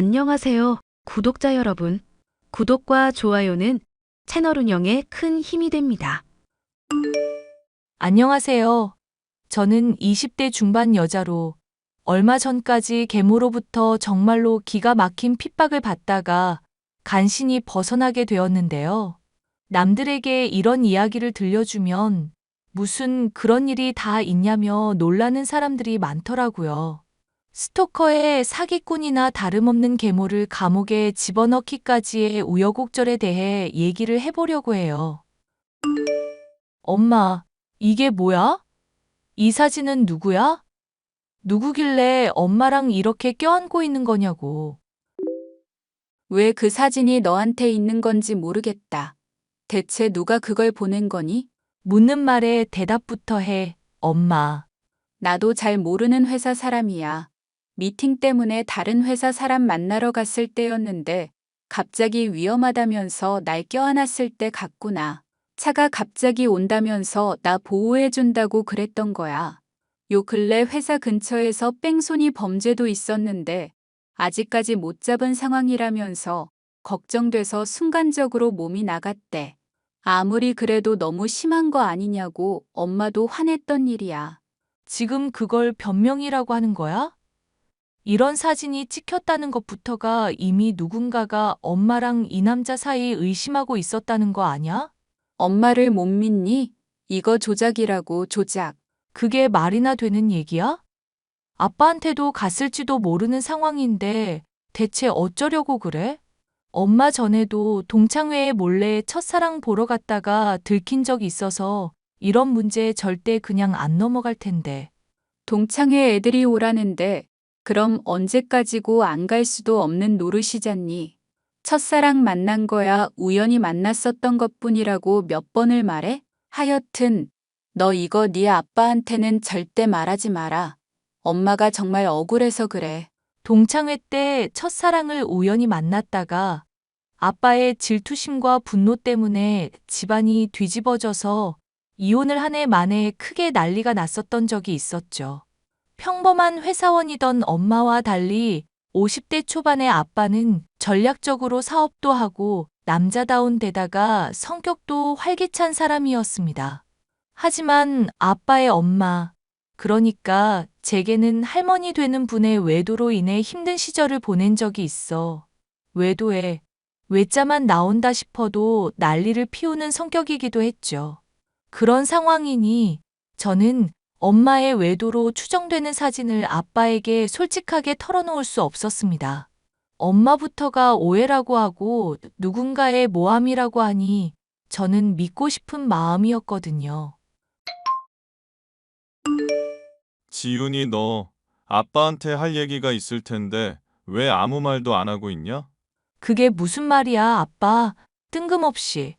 안녕하세요, 구독자 여러분. 구독과 좋아요는 채널 운영에 큰 힘이 됩니다. 안녕하세요. 저는 20대 중반 여자로 얼마 전까지 계모로부터 정말로 기가 막힌 핍박을 받다가 간신히 벗어나게 되었는데요. 남들에게 이런 이야기를 들려주면 무슨 그런 일이 다 있냐며 놀라는 사람들이 많더라고요. 스토커의 사기꾼이나 다름없는 계모를 감옥에 집어넣기까지의 우여곡절에 대해 얘기를 해보려고 해요. 엄마, 이게 뭐야? 이 사진은 누구야? 누구길래 엄마랑 이렇게 껴안고 있는 거냐고. 왜 그 사진이 너한테 있는 건지 모르겠다. 대체 누가 그걸 보낸 거니? 묻는 말에 대답부터 해, 엄마. 나도 잘 모르는 회사 사람이야. 미팅 때문에 다른 회사 사람 만나러 갔을 때였는데 갑자기 위험하다면서 날 껴안았을 때 같구나. 차가 갑자기 온다면서 나 보호해준다고 그랬던 거야. 요 근래 회사 근처에서 뺑소니 범죄도 있었는데 아직까지 못 잡은 상황이라면서 걱정돼서 순간적으로 몸이 나갔대. 아무리 그래도 너무 심한 거 아니냐고 엄마도 화냈던 일이야. 지금 그걸 변명이라고 하는 거야? 이런 사진이 찍혔다는 것부터가 이미 누군가가 엄마랑 이 남자 사이 의심하고 있었다는 거 아냐? 엄마를 못 믿니? 이거 조작이라고 조작. 그게 말이나 되는 얘기야? 아빠한테도 갔을지도 모르는 상황인데 대체 어쩌려고 그래? 엄마 전에도 동창회에 몰래 첫사랑 보러 갔다가 들킨 적이 있어서 이런 문제 절대 그냥 안 넘어갈 텐데. 동창회 애들이 오라는데 그럼 언제까지고 안 갈 수도 없는 노릇이잖니. 첫사랑 만난 거야 우연히 만났었던 것뿐이라고 몇 번을 말해? 하여튼 너 이거 네 아빠한테는 절대 말하지 마라. 엄마가 정말 억울해서 그래. 동창회 때 첫사랑을 우연히 만났다가 아빠의 질투심과 분노 때문에 집안이 뒤집어져서 이혼을 한 해 만에 크게 난리가 났었던 적이 있었죠. 평범한 회사원이던 엄마와 달리 50대 초반의 아빠는 전략적으로 사업도 하고 남자다운 데다가 성격도 활기찬 사람이었습니다. 하지만 아빠의 엄마, 그러니까 제게는 할머니 되는 분의 외도로 인해 힘든 시절을 보낸 적이 있어. 외도에 외자만 나온다 싶어도 난리를 피우는 성격이기도 했죠. 그런 상황이니 저는 엄마의 외도로 추정되는 사진을 아빠에게 솔직하게 털어놓을 수 없었습니다. 엄마부터가 오해라고 하고 누군가의 모함이라고 하니 저는 믿고 싶은 마음이었거든요. 지윤이 너 아빠한테 할 얘기가 있을 텐데 왜 아무 말도 안 하고 있냐? 그게 무슨 말이야, 아빠? 뜬금없이.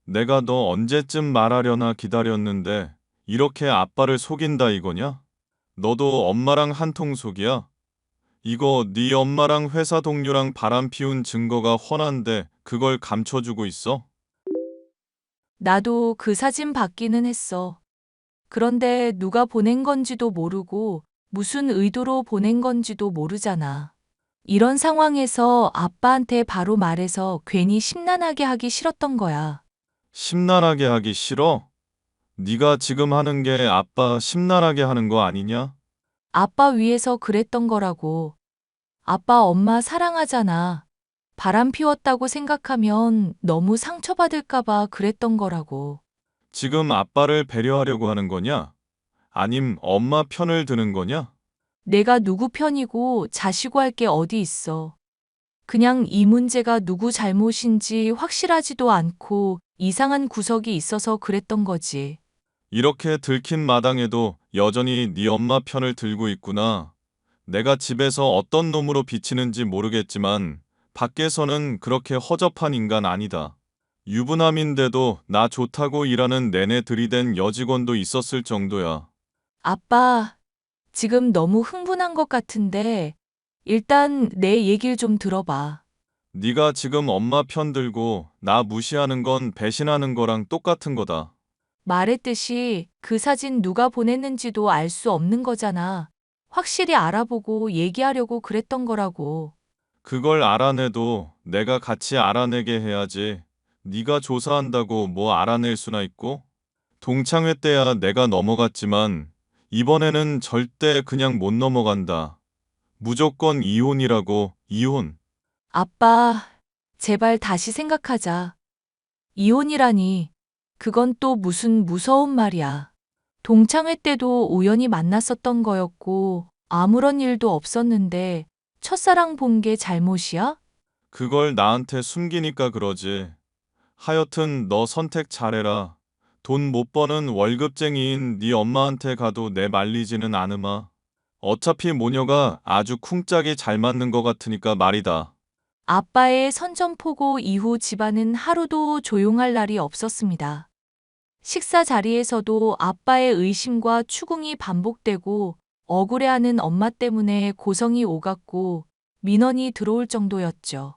내가 너 언제쯤 말하려나 기다렸는데 이렇게 아빠를 속인다 이거냐? 너도 엄마랑 한통속이야? 이거 네 엄마랑 회사 동료랑 바람 피운 증거가 훤한데 그걸 감춰주고 있어? 나도 그 사진 받기는 했어. 그런데 누가 보낸 건지도 모르고 무슨 의도로 보낸 건지도 모르잖아. 이런 상황에서 아빠한테 바로 말해서 괜히 심란하게 하기 싫었던 거야. 심란하게 하기 싫어? 네가 지금 하는 게 아빠 심란하게 하는 거 아니냐? 아빠 위해서 그랬던 거라고. 아빠 엄마 사랑하잖아. 바람 피웠다고 생각하면 너무 상처받을까봐 그랬던 거라고. 지금 아빠를 배려하려고 하는 거냐? 아님 엄마 편을 드는 거냐? 내가 누구 편이고 자시고 할 게 어디 있어. 그냥 이 문제가 누구 잘못인지 확실하지도 않고 이상한 구석이 있어서 그랬던 거지. 이렇게 들킨 마당에도 여전히 네 엄마 편을 들고 있구나. 내가 집에서 어떤 놈으로 비치는지 모르겠지만 밖에서는 그렇게 허접한 인간 아니다. 유부남인데도 나 좋다고 일하는 내내 들이댄 여직원도 있었을 정도야. 아빠, 지금 너무 흥분한 것 같은데 일단 내 얘기를 좀 들어봐. 네가 지금 엄마 편 들고 나 무시하는 건 배신하는 거랑 똑같은 거다. 말했듯이 그 사진 누가 보냈는지도 알 수 없는 거잖아. 확실히 알아보고 얘기하려고 그랬던 거라고. 그걸 알아내도 내가 같이 알아내게 해야지. 네가 조사한다고 뭐 알아낼 수나 있고? 동창회 때야 내가 넘어갔지만 이번에는 절대 그냥 못 넘어간다. 무조건 이혼이라고, 이혼. 아빠, 제발 다시 생각하자. 이혼이라니, 그건 또 무슨 무서운 말이야. 동창회 때도 우연히 만났었던 거였고, 아무런 일도 없었는데, 첫사랑 본 게 잘못이야? 그걸 나한테 숨기니까 그러지. 하여튼 너 선택 잘해라. 돈 못 버는 월급쟁이인 네 엄마한테 가도 내 말리지는 않으마. 어차피 모녀가 아주 쿵짝이 잘 맞는 것 같으니까 말이다. 아빠의 선전포고 이후 집안은 하루도 조용할 날이 없었습니다. 식사 자리에서도 아빠의 의심과 추궁이 반복되고 억울해하는 엄마 때문에 고성이 오갔고 민원이 들어올 정도였죠.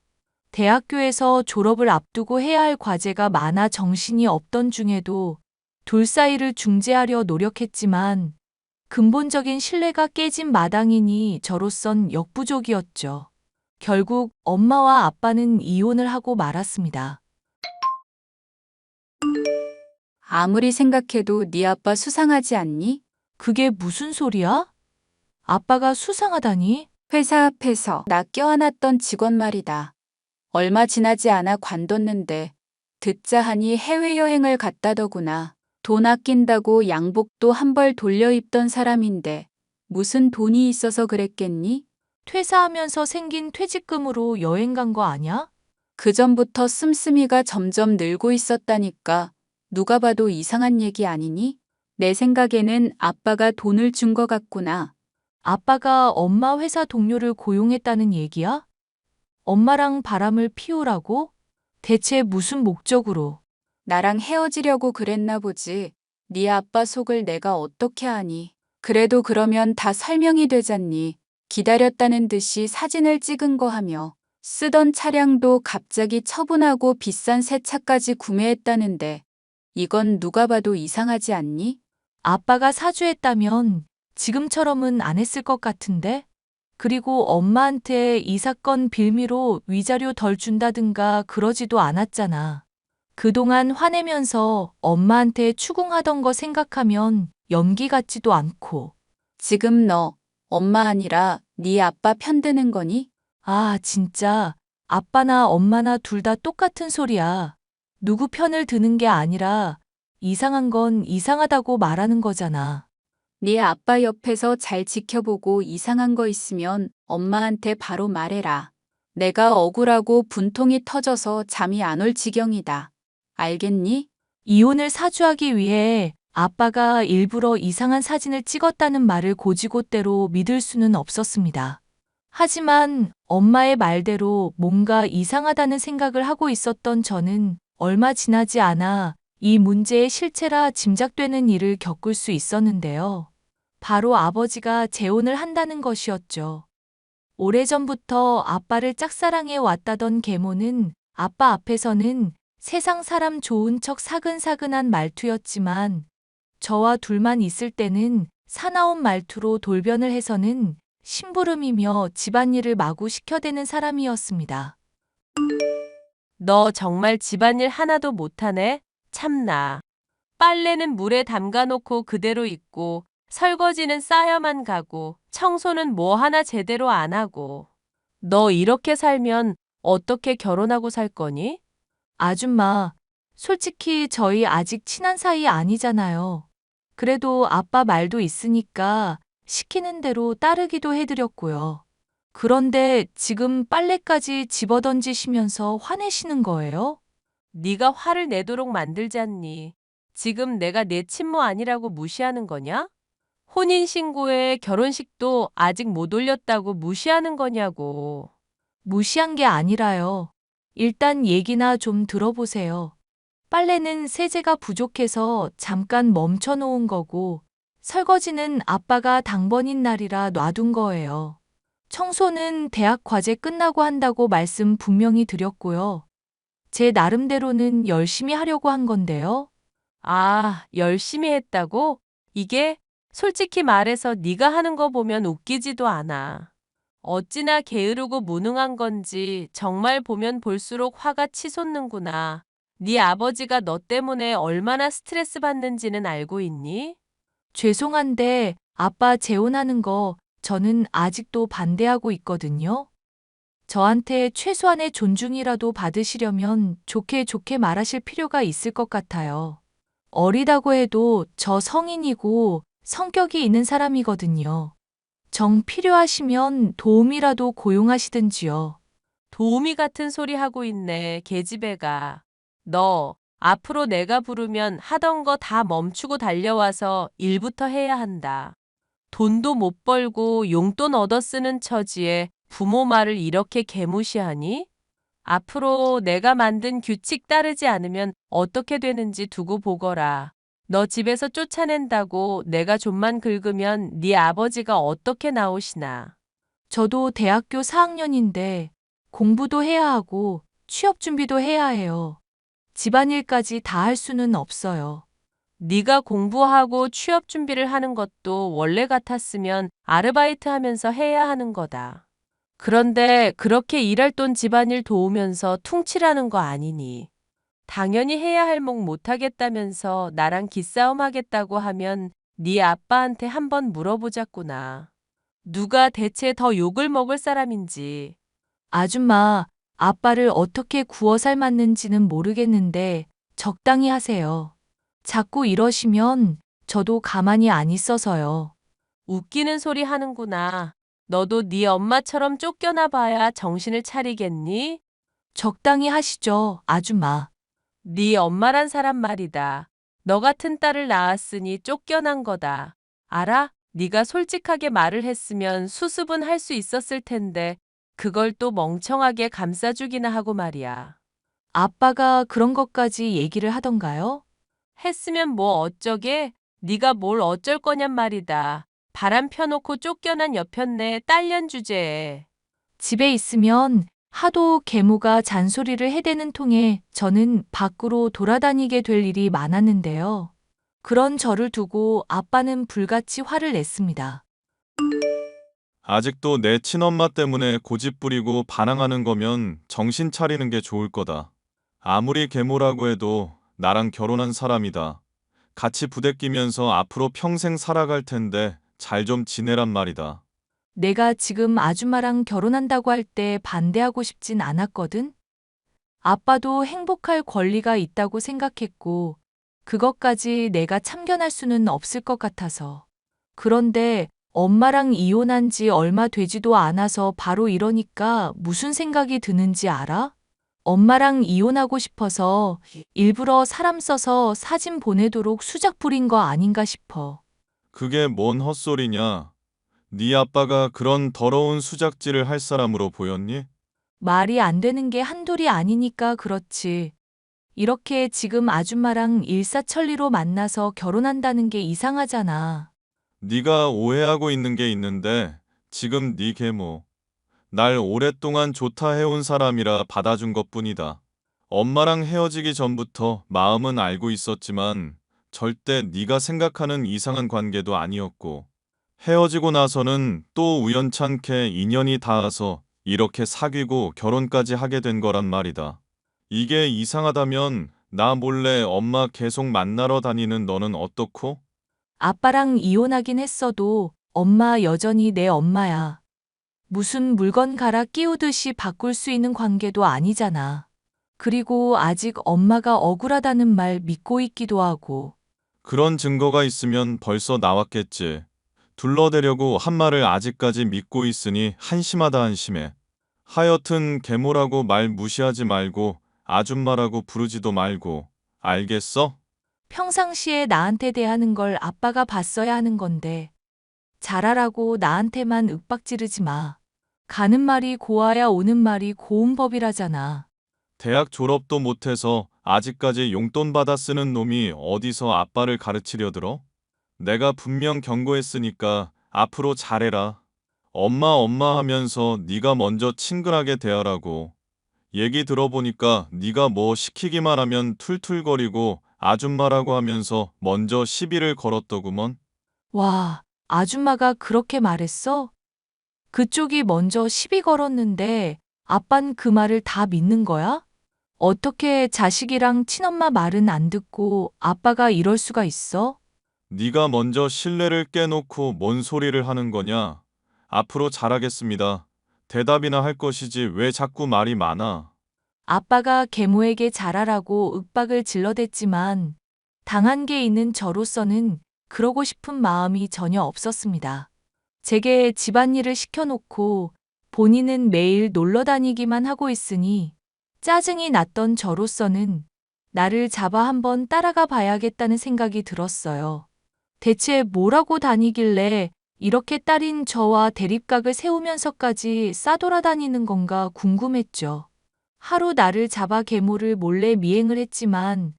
대학교에서 졸업을 앞두고 해야 할 과제가 많아 정신이 없던 중에도 둘 사이를 중재하려 노력했지만 근본적인 신뢰가 깨진 마당이니 저로선 역부족이었죠. 결국 엄마와 아빠는 이혼을 하고 말았습니다. 아무리 생각해도 네 아빠 수상하지 않니? 그게 무슨 소리야? 아빠가 수상하다니? 회사 앞에서 나 껴안았던 직원 말이다. 얼마 지나지 않아 관뒀는데 듣자 하니 해외여행을 갔다더구나. 돈 아낀다고 양복도 한 벌 돌려 입던 사람인데 무슨 돈이 있어서 그랬겠니? 퇴사하면서 생긴 퇴직금으로 여행 간 거 아냐? 그전부터 씀씀이가 점점 늘고 있었다니까. 누가 봐도 이상한 얘기 아니니? 내 생각에는 아빠가 돈을 준 거 같구나. 아빠가 엄마 회사 동료를 고용했다는 얘기야? 엄마랑 바람을 피우라고? 대체 무슨 목적으로? 나랑 헤어지려고 그랬나 보지. 네 아빠 속을 내가 어떻게 아니. 그래도 그러면 다 설명이 되잖니. 기다렸다는 듯이 사진을 찍은 거 하며 쓰던 차량도 갑자기 처분하고 비싼 새 차까지 구매했다는데 이건 누가 봐도 이상하지 않니? 아빠가 사주했다면 지금처럼은 안 했을 것 같은데? 그리고 엄마한테 이 사건 빌미로 위자료 덜 준다든가 그러지도 않았잖아. 그동안 화내면서 엄마한테 추궁하던 거 생각하면 연기 같지도 않고. 지금 너 엄마 아니라 네 아빠 편드는 거니? 아, 진짜. 아빠나 엄마나 둘 다 똑같은 소리야. 누구 편을 드는 게 아니라 이상한 건 이상하다고 말하는 거잖아. 네 아빠 옆에서 잘 지켜보고 이상한 거 있으면 엄마한테 바로 말해라. 내가 억울하고 분통이 터져서 잠이 안 올 지경이다. 알겠니? 이혼을 사주하기 위해 아빠가 일부러 이상한 사진을 찍었다는 말을 고지고대로 믿을 수는 없었습니다. 하지만 엄마의 말대로 뭔가 이상하다는 생각을 하고 있었던 저는 얼마 지나지 않아 이 문제의 실체라 짐작되는 일을 겪을 수 있었는데요. 바로 아버지가 재혼을 한다는 것이었죠. 오래전부터 아빠를 짝사랑해 왔다던 계모는 아빠 앞에서는 세상 사람 좋은 척 사근사근한 말투였지만 저와 둘만 있을 때는 사나운 말투로 돌변을 해서는 심부름이며 집안일을 마구 시켜대는 사람이었습니다. 너 정말 집안일 하나도 못하네? 참나. 빨래는 물에 담가놓고 그대로 있고, 설거지는 쌓여만 가고, 청소는 뭐 하나 제대로 안 하고. 너 이렇게 살면 어떻게 결혼하고 살 거니? 아줌마, 솔직히 저희 아직 친한 사이 아니잖아요. 그래도 아빠 말도 있으니까 시키는 대로 따르기도 해드렸고요. 그런데 지금 빨래까지 집어던지시면서 화내시는 거예요? 네가 화를 내도록 만들잖니. 지금 내가 내 친모 아니라고 무시하는 거냐? 혼인신고에 결혼식도 아직 못 올렸다고 무시하는 거냐고. 무시한 게 아니라요. 일단 얘기나 좀 들어보세요. 빨래는 세제가 부족해서 잠깐 멈춰 놓은 거고, 설거지는 아빠가 당번인 날이라 놔둔 거예요. 청소는 대학 과제 끝나고 한다고 말씀 분명히 드렸고요. 제 나름대로는 열심히 하려고 한 건데요. 아, 열심히 했다고? 이게 솔직히 말해서 네가 하는 거 보면 웃기지도 않아. 어찌나 게으르고 무능한 건지 정말 보면 볼수록 화가 치솟는구나. 네 아버지가 너 때문에 얼마나 스트레스 받는지는 알고 있니? 죄송한데 아빠 재혼하는 거 저는 아직도 반대하고 있거든요. 저한테 최소한의 존중이라도 받으시려면 좋게 좋게 말하실 필요가 있을 것 같아요. 어리다고 해도 저 성인이고 성격이 있는 사람이거든요. 정 필요하시면 도움이라도 고용하시든지요. 도우미 같은 소리 하고 있네, 계집애가. 너, 앞으로 내가 부르면 하던 거 다 멈추고 달려와서 일부터 해야 한다. 돈도 못 벌고 용돈 얻어 쓰는 처지에 부모 말을 이렇게 개무시하니? 앞으로 내가 만든 규칙 따르지 않으면 어떻게 되는지 두고 보거라. 너 집에서 쫓아낸다고 내가 좀만 긁으면 네 아버지가 어떻게 나오시나. 저도 대학교 4학년인데 공부도 해야 하고 취업 준비도 해야 해요. 집안일까지 다 할 수는 없어요. 네가 공부하고 취업 준비를 하는 것도 원래 같았으면 아르바이트 하면서 해야 하는 거다. 그런데 그렇게 일할 돈 집안일 도우면서 퉁치라는 거 아니니. 당연히 해야 할 목 못하겠다면서 나랑 기싸움 하겠다고 하면 네 아빠한테 한번 물어보자꾸나. 누가 대체 더 욕을 먹을 사람인지. 아줌마, 아빠를 어떻게 구워 삶았는지는 모르겠는데 적당히 하세요. 자꾸 이러시면 저도 가만히 안 있어서요. 웃기는 소리 하는구나. 너도 네 엄마처럼 쫓겨나 봐야 정신을 차리겠니? 적당히 하시죠, 아줌마. 네 엄마란 사람 말이다. 너 같은 딸을 낳았으니 쫓겨난 거다. 알아? 네가 솔직하게 말을 했으면 수습은 할 수 있었을 텐데 그걸 또 멍청하게 감싸주기나 하고 말이야. 아빠가 그런 것까지 얘기를 하던가요? 했으면 뭐 어쩌게? 네가 뭘 어쩔 거냔 말이다. 바람 펴놓고 쫓겨난 여편네 딸년 주제에. 집에 있으면 하도 계모가 잔소리를 해대는 통에 저는 밖으로 돌아다니게 될 일이 많았는데요. 그런 저를 두고 아빠는 불같이 화를 냈습니다. 아직도 내 친엄마 때문에 고집 부리고 반항하는 거면 정신 차리는 게 좋을 거다. 아무리 계모라고 해도 나랑 결혼한 사람이다. 같이 부대끼면서 앞으로 평생 살아갈 텐데 잘 좀 지내란 말이다. 내가 지금 아줌마랑 결혼한다고 할 때 반대하고 싶진 않았거든? 아빠도 행복할 권리가 있다고 생각했고, 그것까지 내가 참견할 수는 없을 것 같아서. 그런데 엄마랑 이혼한 지 얼마 되지도 않아서 바로 이러니까 무슨 생각이 드는지 알아? 엄마랑 이혼하고 싶어서 일부러 사람 써서 사진 보내도록 수작 부린 거 아닌가 싶어. 그게 뭔 헛소리냐? 네 아빠가 그런 더러운 수작질을 할 사람으로 보였니? 말이 안 되는 게 한둘이 아니니까 그렇지. 이렇게 지금 아줌마랑 일사천리로 만나서 결혼한다는 게 이상하잖아. 네가 오해하고 있는 게 있는데 지금 네 계모, 날 오랫동안 좋다 해온 사람이라 받아준 것뿐이다. 엄마랑 헤어지기 전부터 마음은 알고 있었지만 절대 네가 생각하는 이상한 관계도 아니었고 헤어지고 나서는 또 우연찮게 인연이 닿아서 이렇게 사귀고 결혼까지 하게 된 거란 말이다. 이게 이상하다면 나 몰래 엄마 계속 만나러 다니는 너는 어떻고? 아빠랑 이혼하긴 했어도 엄마 여전히 내 엄마야. 무슨 물건 갈아 끼우듯이 바꿀 수 있는 관계도 아니잖아. 그리고 아직 엄마가 억울하다는 말 믿고 있기도 하고. 그런 증거가 있으면 벌써 나왔겠지. 둘러대려고 한 말을 아직까지 믿고 있으니 한심하다 한심해. 하여튼 계모라고 말 무시하지 말고 아줌마라고 부르지도 말고. 알겠어? 평상시에 나한테 대하는 걸 아빠가 봤어야 하는 건데. 잘하라고 나한테만 윽박지르지 마. 가는 말이 고와야 오는 말이 고운 법이라잖아. 대학 졸업도 못해서 아직까지 용돈 받아 쓰는 놈이 어디서 아빠를 가르치려 들어? 내가 분명 경고했으니까 앞으로 잘해라. 엄마 하면서 네가 먼저 친근하게 대하라고. 얘기 들어보니까 네가 뭐 시키기만 하면 툴툴거리고 아줌마라고 하면서 먼저 시비를 걸었더구먼. 와, 아줌마가 그렇게 말했어? 그쪽이 먼저 시비 걸었는데 아빤 그 말을 다 믿는 거야? 어떻게 자식이랑 친엄마 말은 안 듣고 아빠가 이럴 수가 있어? 네가 먼저 신뢰를 깨놓고 뭔 소리를 하는 거냐? 앞으로 잘하겠습니다. 대답이나 할 것이지 왜 자꾸 말이 많아? 아빠가 계모에게 잘하라고 윽박을 질러댔지만 당한 게 있는 저로서는 그러고 싶은 마음이 전혀 없었습니다. 제게 집안일을 시켜놓고 본인은 매일 놀러 다니기만 하고 있으니 짜증이 났던 저로서는 나를 잡아 한번 따라가 봐야겠다는 생각이 들었어요. 대체 뭐라고 다니길래 이렇게 딸인 저와 대립각을 세우면서까지 싸돌아다니는 건가 궁금했죠. 하루 나를 잡아 계모를 몰래 미행을 했지만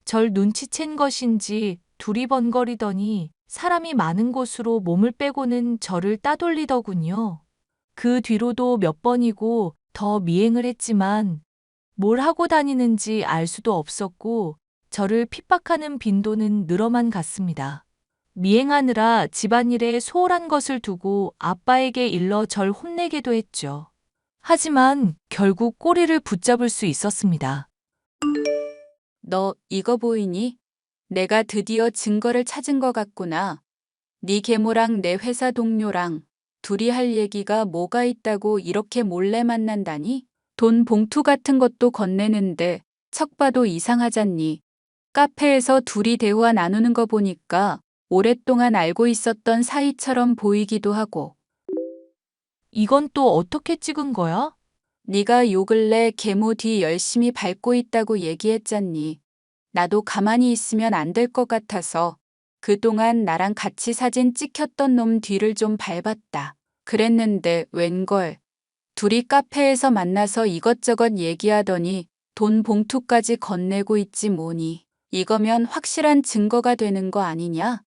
절 눈치챈 것인지 두리번거리더니 사람이 많은 곳으로 몸을 빼고는 저를 따돌리더군요. 그 뒤로도 몇 번이고 더 미행을 했지만 뭘 하고 다니는지 알 수도 없었고 저를 핍박하는 빈도는 늘어만 갔습니다. 미행하느라 집안일에 소홀한 것을 두고 아빠에게 일러 절 혼내기도 했죠. 하지만 결국 꼬리를 붙잡을 수 있었습니다. 너 이거 보이니? 내가 드디어 증거를 찾은 것 같구나. 네 계모랑 내 회사 동료랑 둘이 할 얘기가 뭐가 있다고 이렇게 몰래 만난다니? 돈 봉투 같은 것도 건네는데 척 봐도 이상하잖니. 카페에서 둘이 대화 나누는 거 보니까 오랫동안 알고 있었던 사이처럼 보이기도 하고. 이건 또 어떻게 찍은 거야? 네가 요 근래 계모 뒤 열심히 밟고 있다고 얘기했잖니. 나도 가만히 있으면 안 될 것 같아서 그동안 나랑 같이 사진 찍혔던 놈 뒤를 좀 밟았다. 그랬는데 웬걸. 둘이 카페에서 만나서 이것저것 얘기하더니 돈 봉투까지 건네고 있지 뭐니. 이거면 확실한 증거가 되는 거 아니냐?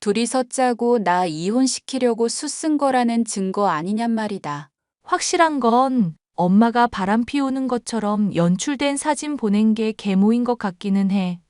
둘이서 짜고 나 이혼시키려고 수쓴 거라는 증거 아니냔 말이다. 확실한 건 엄마가 바람 피우는 것처럼 연출된 사진 보낸 게 계모인 것 같기는 해.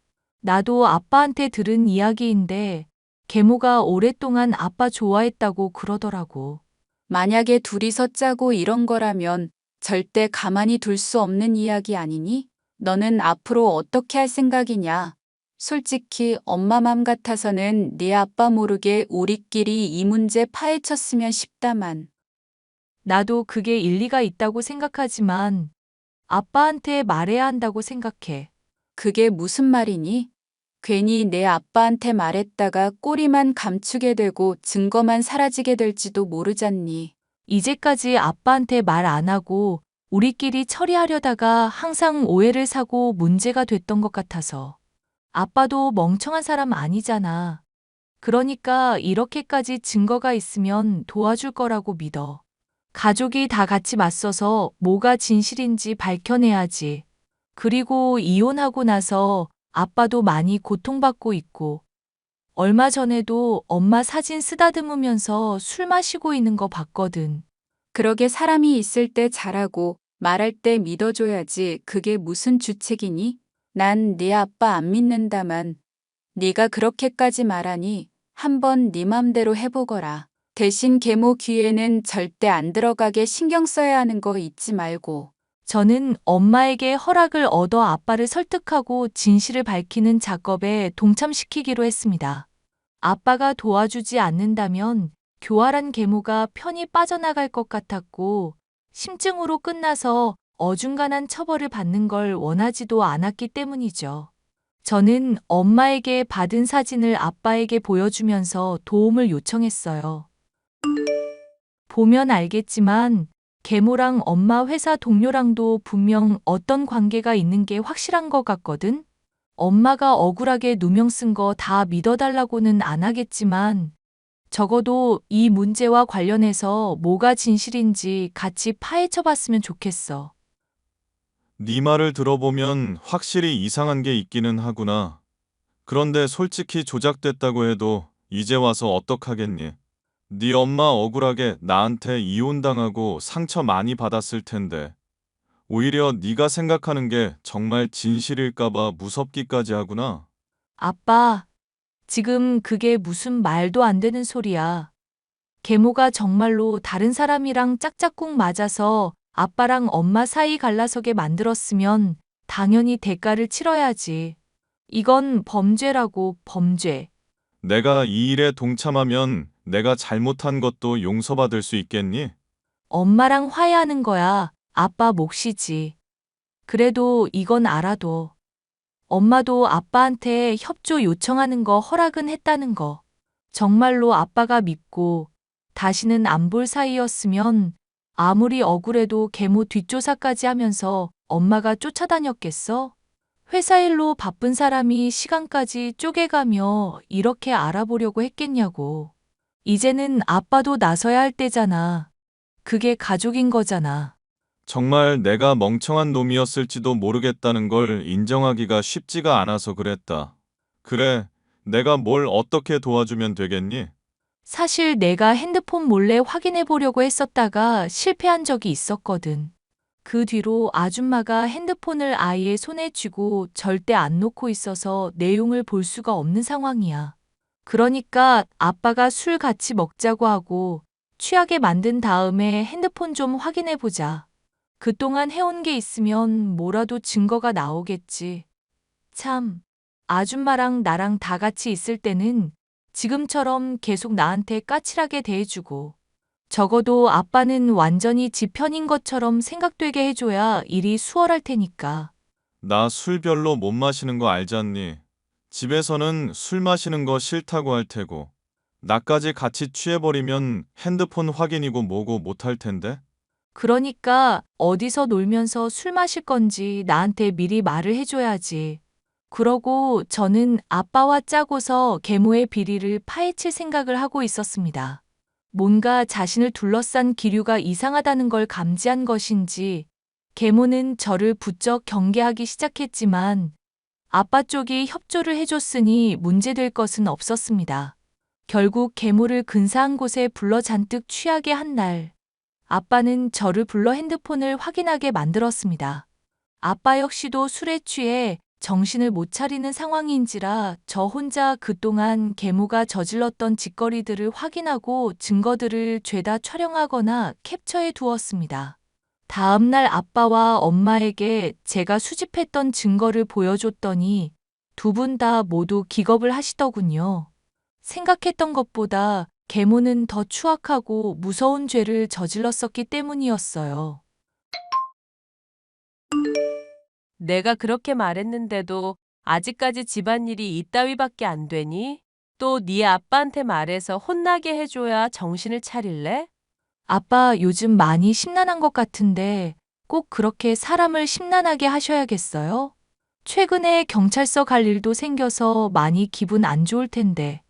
나도 아빠한테 들은 이야기인데 계모가 오랫동안 아빠 좋아했다고 그러더라고. 만약에 둘이서 짜고 이런 거라면 절대 가만히 둘 수 없는 이야기 아니니? 너는 앞으로 어떻게 할 생각이냐? 솔직히 엄마 맘 같아서는 네 아빠 모르게 우리끼리 이 문제 파헤쳤으면 싶다만. 나도 그게 일리가 있다고 생각하지만 아빠한테 말해야 한다고 생각해. 그게 무슨 말이니? 괜히 내 아빠한테 말했다가 꼬리만 감추게 되고 증거만 사라지게 될지도 모르잖니. 이제까지 아빠한테 말 안 하고 우리끼리 처리하려다가 항상 오해를 사고 문제가 됐던 것 같아서. 아빠도 멍청한 사람 아니잖아. 그러니까 이렇게까지 증거가 있으면 도와줄 거라고 믿어. 가족이 다 같이 맞서서 뭐가 진실인지 밝혀내야지. 그리고 이혼하고 나서 아빠도 많이 고통받고 있고, 얼마 전에도 엄마 사진 쓰다듬으면서 술 마시고 있는 거 봤거든. 그러게 사람이 있을 때 잘하고 말할 때 믿어줘야지. 그게 무슨 주책이니? 난 네 아빠 안 믿는다만 네가 그렇게까지 말하니 한번 네 맘대로 해보거라. 대신 계모 귀에는 절대 안 들어가게 신경 써야 하는 거 잊지 말고. 저는 엄마에게 허락을 얻어 아빠를 설득하고 진실을 밝히는 작업에 동참시키기로 했습니다. 아빠가 도와주지 않는다면 교활한 계모가 편히 빠져나갈 것 같았고, 심증으로 끝나서 어중간한 처벌을 받는 걸 원하지도 않았기 때문이죠. 저는 엄마에게 받은 사진을 아빠에게 보여주면서 도움을 요청했어요. 보면 알겠지만 계모랑 엄마 회사 동료랑도 분명 어떤 관계가 있는 게 확실한 것 같거든? 엄마가 억울하게 누명 쓴 거 다 믿어달라고는 안 하겠지만 적어도 이 문제와 관련해서 뭐가 진실인지 같이 파헤쳐 봤으면 좋겠어. 네 말을 들어보면 확실히 이상한 게 있기는 하구나. 그런데 솔직히 조작됐다고 해도 이제 와서 어떡하겠니? 네 엄마 억울하게 나한테 이혼당하고 상처 많이 받았을 텐데 오히려 네가 생각하는 게 정말 진실일까 봐 무섭기까지 하구나. 아빠, 지금 그게 무슨 말도 안 되는 소리야. 계모가 정말로 다른 사람이랑 짝짝꿍 맞아서 아빠랑 엄마 사이 갈라서게 만들었으면 당연히 대가를 치러야지. 이건 범죄라고, 범죄. 내가 이 일에 동참하면 내가 잘못한 것도 용서받을 수 있겠니? 엄마랑 화해하는 거야. 아빠 몫이지. 그래도 이건 알아둬. 엄마도 아빠한테 협조 요청하는 거 허락은 했다는 거. 정말로 아빠가 믿고 다시는 안 볼 사이였으면 아무리 억울해도 계모 뒷조사까지 하면서 엄마가 쫓아다녔겠어? 회사 일로 바쁜 사람이 시간까지 쪼개가며 이렇게 알아보려고 했겠냐고. 이제는 아빠도 나서야 할 때잖아. 그게 가족인 거잖아. 정말 내가 멍청한 놈이었을지도 모르겠다는 걸 인정하기가 쉽지가 않아서 그랬다. 그래, 내가 뭘 어떻게 도와주면 되겠니? 사실 내가 핸드폰 몰래 확인해 보려고 했었다가 실패한 적이 있었거든. 그 뒤로 아줌마가 핸드폰을 아이의 손에 쥐고 절대 안 놓고 있어서 내용을 볼 수가 없는 상황이야. 그러니까 아빠가 술 같이 먹자고 하고 취하게 만든 다음에 핸드폰 좀 확인해 보자. 그동안 해온 게 있으면 뭐라도 증거가 나오겠지. 참, 아줌마랑 나랑 다 같이 있을 때는 지금처럼 계속 나한테 까칠하게 대해주고, 적어도 아빠는 완전히 지 편인 것처럼 생각되게 해줘야 일이 수월할 테니까. 나 술 별로 못 마시는 거 알잖니? 집에서는 술 마시는 거 싫다고 할 테고, 나까지 같이 취해버리면 핸드폰 확인이고 뭐고 못할 텐데? 그러니까 어디서 놀면서 술 마실 건지 나한테 미리 말을 해줘야지. 그러고 저는 아빠와 짜고서 계모의 비리를 파헤칠 생각을 하고 있었습니다. 뭔가 자신을 둘러싼 기류가 이상하다는 걸 감지한 것인지 계모는 저를 부쩍 경계하기 시작했지만 아빠 쪽이 협조를 해줬으니 문제될 것은 없었습니다. 결국 계모를 근사한 곳에 불러 잔뜩 취하게 한 날, 아빠는 저를 불러 핸드폰을 확인하게 만들었습니다. 아빠 역시도 술에 취해 정신을 못 차리는 상황인지라 저 혼자 그동안 계모가 저질렀던 짓거리들을 확인하고 증거들을 죄다 촬영하거나 캡처해 두었습니다. 다음 날 아빠와 엄마에게 제가 수집했던 증거를 보여줬더니 두 분 다 모두 기겁을 하시더군요. 생각했던 것보다 계모는 더 추악하고 무서운 죄를 저질렀었기 때문이었어요. 내가 그렇게 말했는데도 아직까지 집안일이 이따위밖에 안 되니? 또 네 아빠한테 말해서 혼나게 해줘야 정신을 차릴래? 아빠 요즘 많이 심란한 것 같은데 꼭 그렇게 사람을 심란하게 하셔야겠어요? 최근에 경찰서 갈 일도 생겨서 많이 기분 안 좋을 텐데.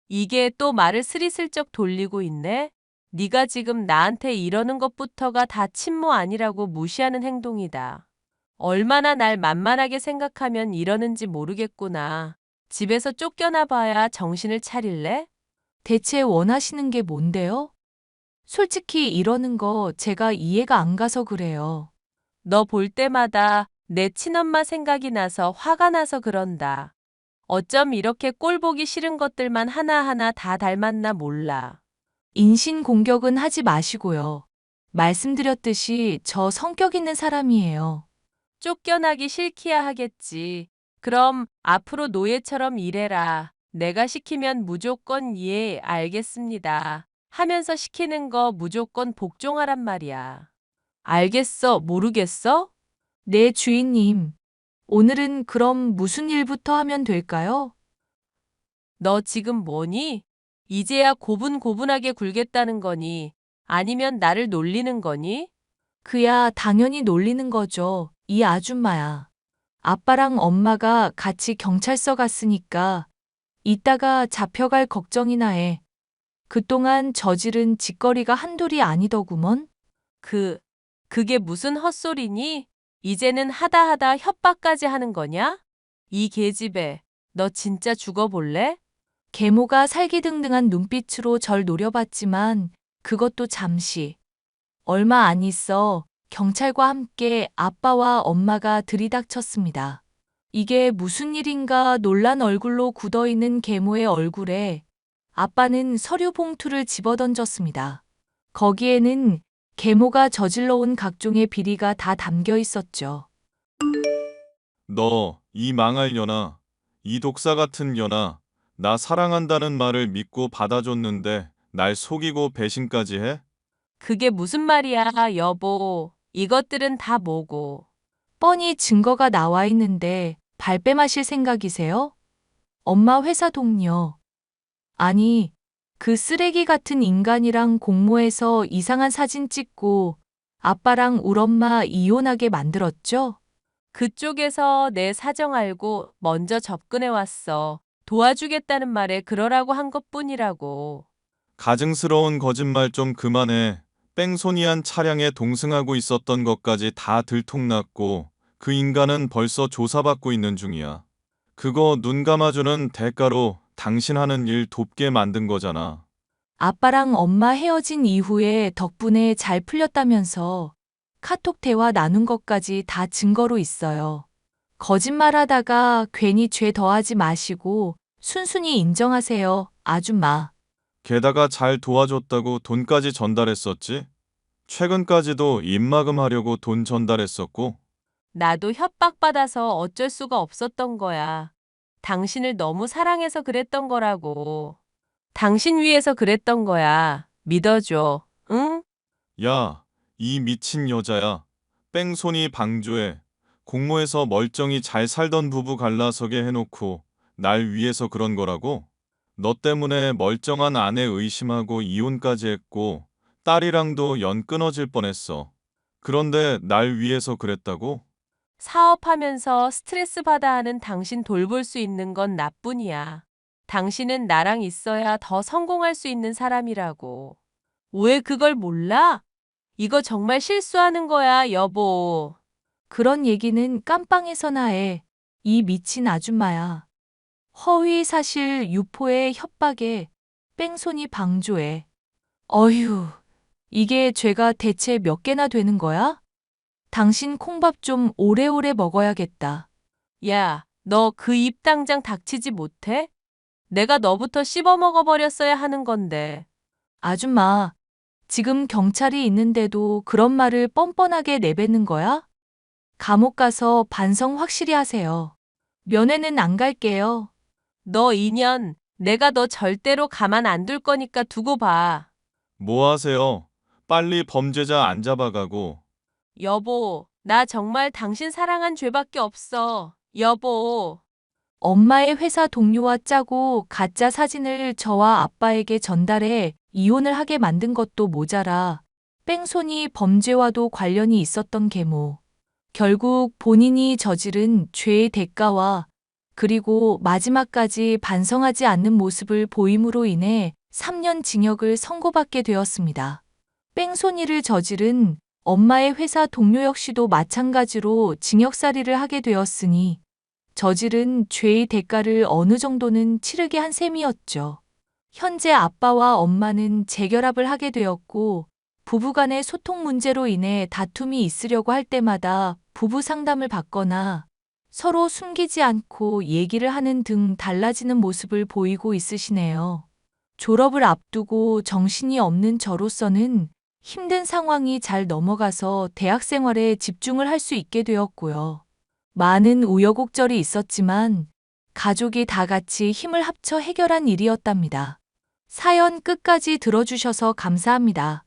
이게 또 말을 스리슬쩍 돌리고 있네? 네가 지금 나한테 이러는 것부터가 다 친모 아니라고 무시하는 행동이다. 얼마나 날 만만하게 생각하면 이러는지 모르겠구나. 집에서 쫓겨나 봐야 정신을 차릴래? 대체 원하시는 게 뭔데요? 솔직히 이러는 거 제가 이해가 안 가서 그래요. 너 볼 때마다 내 친엄마 생각이 나서 화가 나서 그런다. 어쩜 이렇게 꼴 보기 싫은 것들만 하나하나 다 닮았나 몰라. 인신공격은 하지 마시고요. 말씀드렸듯이 저 성격 있는 사람이에요. 쫓겨나기 싫기야 하겠지. 그럼 앞으로 노예처럼 일해라. 내가 시키면 무조건 예, 알겠습니다. 하면서 시키는 거 무조건 복종하란 말이야. 알겠어, 모르겠어? 네, 주인님. 오늘은 그럼 무슨 일부터 하면 될까요? 너 지금 뭐니? 이제야 고분고분하게 굴겠다는 거니? 아니면 나를 놀리는 거니? 그야 당연히 놀리는 거죠. 이 아줌마야. 아빠랑 엄마가 같이 경찰서 갔으니까 이따가 잡혀갈 걱정이나 해. 그동안 저지른 짓거리가 한둘이 아니더구먼. 그게 무슨 헛소리니? 이제는 하다 협박까지 하는 거냐? 이 계집애, 너 진짜 죽어볼래? 계모가 살기등등한 눈빛으로 절 노려봤지만 그것도 잠시. 얼마 안 있어 경찰과 함께 아빠와 엄마가 들이닥쳤습니다. 이게 무슨 일인가 놀란 얼굴로 굳어있는 계모의 얼굴에 아빠는 서류 봉투를 집어던졌습니다. 거기에는 계모가 저질러 온 각종의 비리가 다 담겨 있었죠. 너, 이 망할 년아, 이 독사 같은 년아, 나 사랑한다는 말을 믿고 받아줬는데 날 속이고 배신까지 해? 그게 무슨 말이야, 여보. 이것들은 다 뭐고. 뻔히 증거가 나와 있는데 발뺌하실 생각이세요? 엄마 회사 동료. 아니, 그 쓰레기 같은 인간이랑 공모해서 이상한 사진 찍고 아빠랑 울 엄마 이혼하게 만들었죠? 그쪽에서 내 사정 알고 먼저 접근해 왔어. 도와주겠다는 말에 그러라고 한 것뿐이라고. 가증스러운 거짓말 좀 그만해. 뺑소니한 차량에 동승하고 있었던 것까지 다 들통났고 그 인간은 벌써 조사받고 있는 중이야. 그거 눈 감아주는 대가로 당신 하는 일 돕게 만든 거잖아. 아빠랑 엄마 헤어진 이후에 덕분에 잘 풀렸다면서 카톡 대화 나눈 것까지 다 증거로 있어요. 거짓말하다가 괜히 죄 더하지 마시고 순순히 인정하세요, 아줌마. 게다가 잘 도와줬다고 돈까지 전달했었지? 최근까지도 입마금하려고 돈 전달했었고. 나도 협박받아서 어쩔 수가 없었던 거야. 당신을 너무 사랑해서 그랬던 거라고. 당신 위해서 그랬던 거야. 믿어줘. 응? 야, 이 미친 여자야. 뺑소니 방조해. 공모에서 멀쩡히 잘 살던 부부 갈라서게 해놓고 날 위해서 그런 거라고? 너 때문에 멀쩡한 아내 의심하고 이혼까지 했고 딸이랑도 연 끊어질 뻔했어. 그런데 날 위해서 그랬다고? 사업하면서 스트레스 받아 하는 당신 돌볼 수 있는 건 나뿐이야. 당신은 나랑 있어야 더 성공할 수 있는 사람이라고. 왜 그걸 몰라? 이거 정말 실수하는 거야, 여보. 그런 얘기는 깜빵에서나 해. 이 미친 아줌마야. 허위 사실 유포에 협박에 뺑소니 방조에. 어휴, 이게 죄가 대체 몇 개나 되는 거야? 당신 콩밥 좀 오래오래 먹어야겠다. 야, 너 그 입 당장 닥치지 못해? 내가 너부터 씹어먹어 버렸어야 하는 건데. 아줌마, 지금 경찰이 있는데도 그런 말을 뻔뻔하게 내뱉는 거야? 감옥 가서 반성 확실히 하세요. 면회는 안 갈게요. 너 인연, 내가 너 절대로 가만 안 둘 거니까 두고 봐. 뭐 하세요? 빨리 범죄자 안 잡아가고. 여보, 나 정말 당신 사랑한 죄밖에 없어. 여보. 엄마의 회사 동료와 짜고 가짜 사진을 저와 아빠에게 전달해 이혼을 하게 만든 것도 모자라 뺑소니 범죄와도 관련이 있었던 계모. 결국 본인이 저지른 죄의 대가와 그리고 마지막까지 반성하지 않는 모습을 보임으로 인해 3년 징역을 선고받게 되었습니다. 뺑소니를 저지른 엄마의 회사 동료 역시도 마찬가지로 징역살이를 하게 되었으니 저지른 죄의 대가를 어느 정도는 치르게 한 셈이었죠. 현재 아빠와 엄마는 재결합을 하게 되었고 부부간의 소통 문제로 인해 다툼이 있으려고 할 때마다 부부 상담을 받거나 서로 숨기지 않고 얘기를 하는 등 달라지는 모습을 보이고 있으시네요. 졸업을 앞두고 정신이 없는 저로서는 힘든 상황이 잘 넘어가서 대학 생활에 집중을 할 수 있게 되었고요. 많은 우여곡절이 있었지만 가족이 다 같이 힘을 합쳐 해결한 일이었답니다. 사연 끝까지 들어주셔서 감사합니다.